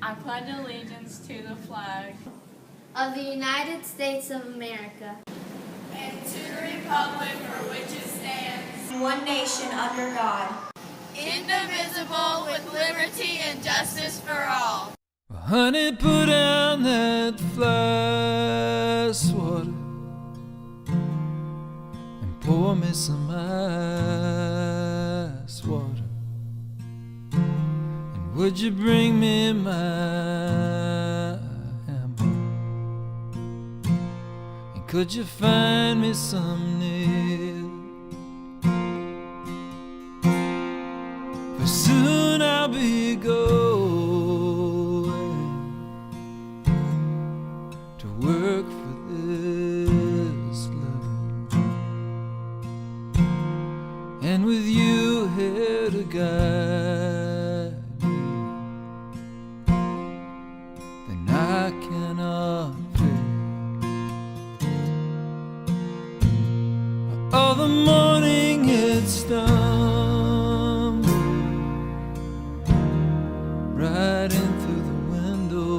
I pledge allegiance to the flag of the United States of America and to the republic for which it stands, one nation under God, indivisible, with liberty and justice for all. Honey, put down that fly swatter and pour me some ice water. And would you bring me my hammer? And could you find me some nails? For soon I'll be going to work for this love, and with you here to guide me, then I cannot fail. All the morning it stumbled right in through the window,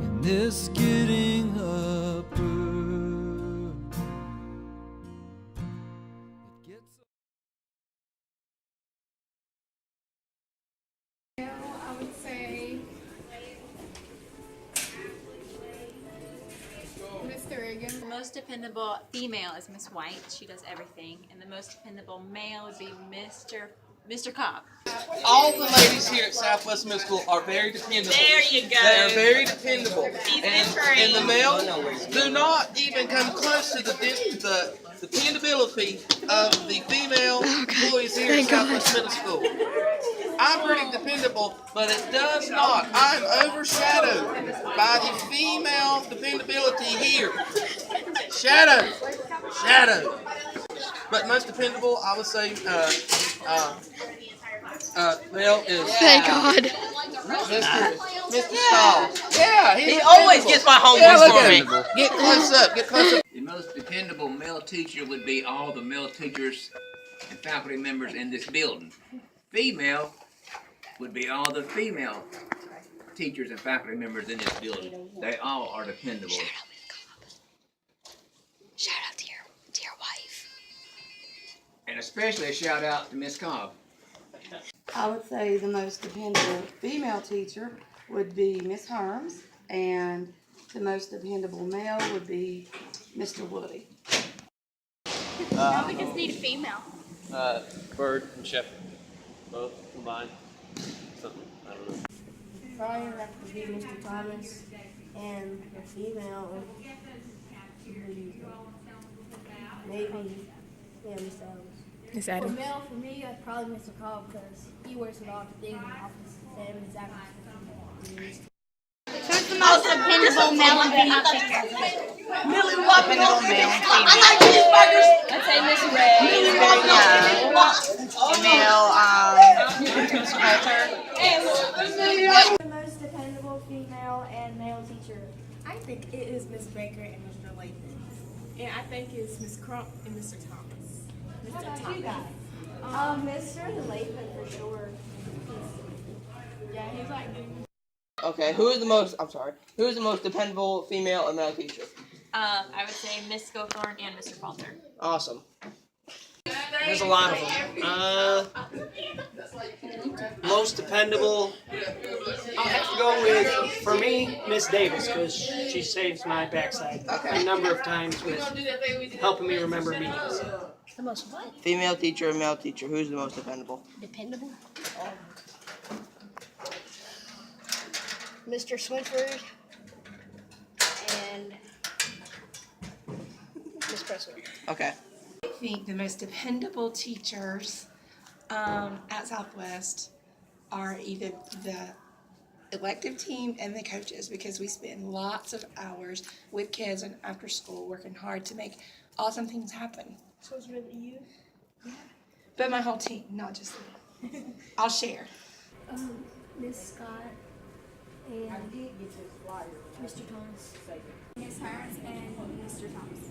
and this getting up early, it gets I would say Mr. Reagan. The most dependable female is Miss White. She does everything. And the most dependable male would be Mr. Cobb. All the ladies here at Southwest Middle School are very dependable. There you go. They are very dependable. He's And the males do not even come close to the dependability of the female employees here at Southwest Middle School. I'm pretty dependable, but it does not. I'm overshadowed by the female dependability here. Shadow. But most dependable, I would say, male is. Thank God. Mr. Stahl. Yeah, he always gets my homework for me. Get close up. The most dependable male teacher would be all the male teachers and faculty members in this building. Female would be all the female teachers and faculty members in this building. They all are dependable. Shout out to your wife. And especially a shout out to Miss Cobb. I would say the most dependable female teacher would be Miss Herms, and the most dependable male would be Mr. Woody. Now we just need a female. Bird and Shepherd, both combined. Something, I don't know. Probably have to be Mr. Thomas, and the female, maybe, yeah, Mr. Thomas. Miss For Adams. male, for me, I'd probably Mr. Cobb, because he works with all the things in the office. Same as that. Who's the most dependable male and female teacher? dependable male and female. I'd say Miss Ray. Female, Mr. Coulter. The most dependable female and male teacher. I think it is Miss Baker and Mr. Lathan. And I think it's Miss Crump and Mr. Thomas. How about you guys? Mr. Lathan for sure. Yeah, he's like. Okay, who is the most dependable female and male teacher? I would say Miss Gothorn and Mr. Falter. Awesome. There's a lot of them. Most dependable, I'll have to go with, for me, Miss Davis, because she saves my backside a number of times with helping me remember meetings. The most what? Female teacher and male teacher, who's the most dependable? Dependable? Mr. Swinford and Miss Presley. Okay. I think the most dependable teachers at Southwest are either the elective team and the coaches, because we spend lots of hours with kids and after school working hard to make awesome things happen. So it's really you? Yeah. But my whole team, not just me. I'll share. Miss Scott and Mr. Thomas. Miss Harris and Mr. Thomas.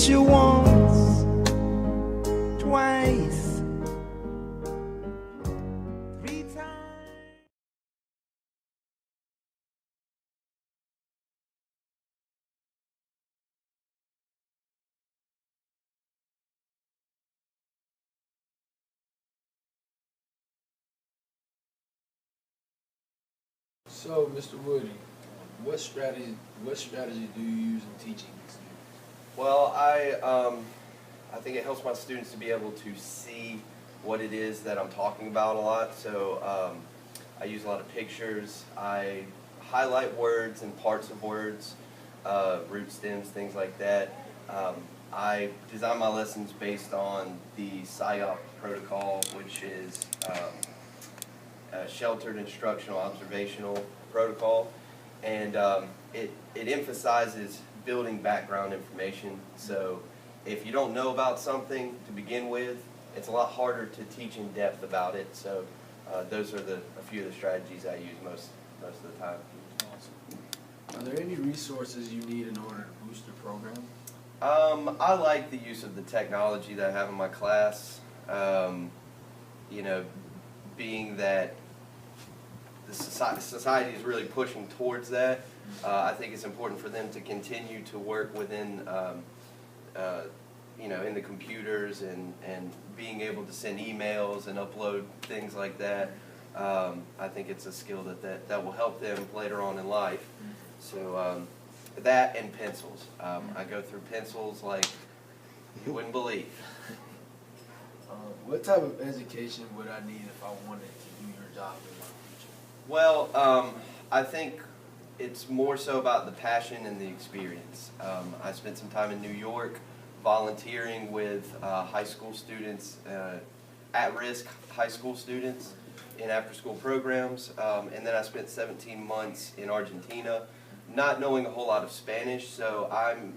ask you once, twice, 3 times. So, Mr. Woody, what strategy do you use in teaching these students? Well, I think it helps my students to be able to see what it is that I'm talking about a lot. So I use a lot of pictures. I highlight words and parts of words, root stems, things like that. I design my lessons based on the SIOP protocol, which is a sheltered instructional observational protocol, and it emphasizes building background information. So if you don't know about something to begin with, it's a lot harder to teach in depth about it. So those are a few of the strategies I use most of the time. Awesome. Are there any resources you need in order to boost your program? I like the use of the technology that I have in my class. You know, being that the society is really pushing towards that, I think it's important for them to continue to work within, you know, in the computers and being able to send emails and upload things like that. I think it's a skill that will help them later on in life. So that and pencils. I go through pencils like you wouldn't believe. What type of education would I need if I wanted to do your job in my future? Well, I think it's more so about the passion and the experience. I spent some time in New York volunteering with high school students, at-risk high school students in after-school programs, and then I spent 17 months in Argentina, not knowing a whole lot of Spanish, so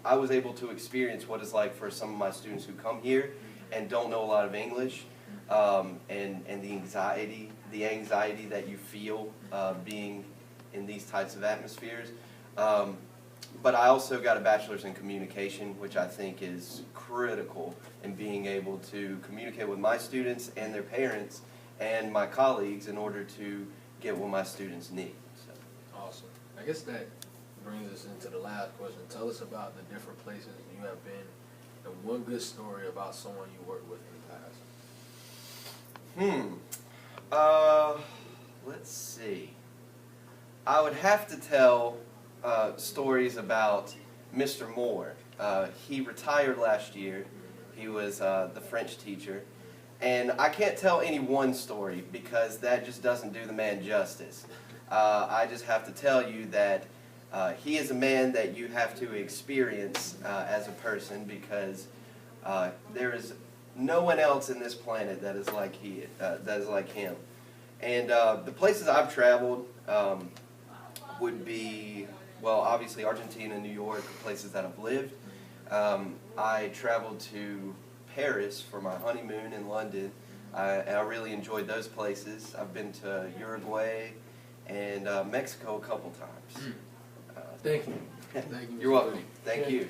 I was able to experience what it's like for some of my students who come here and don't know a lot of English, and the anxiety that you feel being in these types of atmospheres. But I also got a bachelor's in communication, which I think is critical in being able to communicate with my students and their parents and my colleagues in order to get what my students need. So. Awesome. I guess that brings us into the last question. Tell us about the different places you have been and one good story about someone you worked with in the past. Let's see. I would have to tell stories about Mr. Moore. He retired last year. He was the French teacher. And I can't tell any one story because that just doesn't do the man justice. I just have to tell you that he is a man that you have to experience as a person, because there is no one else in this planet that is like him. And the places I've traveled would be, well, obviously Argentina, New York, places that I've lived. I traveled to Paris for my honeymoon in London, and I really enjoyed those places. I've been to Uruguay and Mexico a couple times. Thank you. Thank you. You're welcome. Thank you.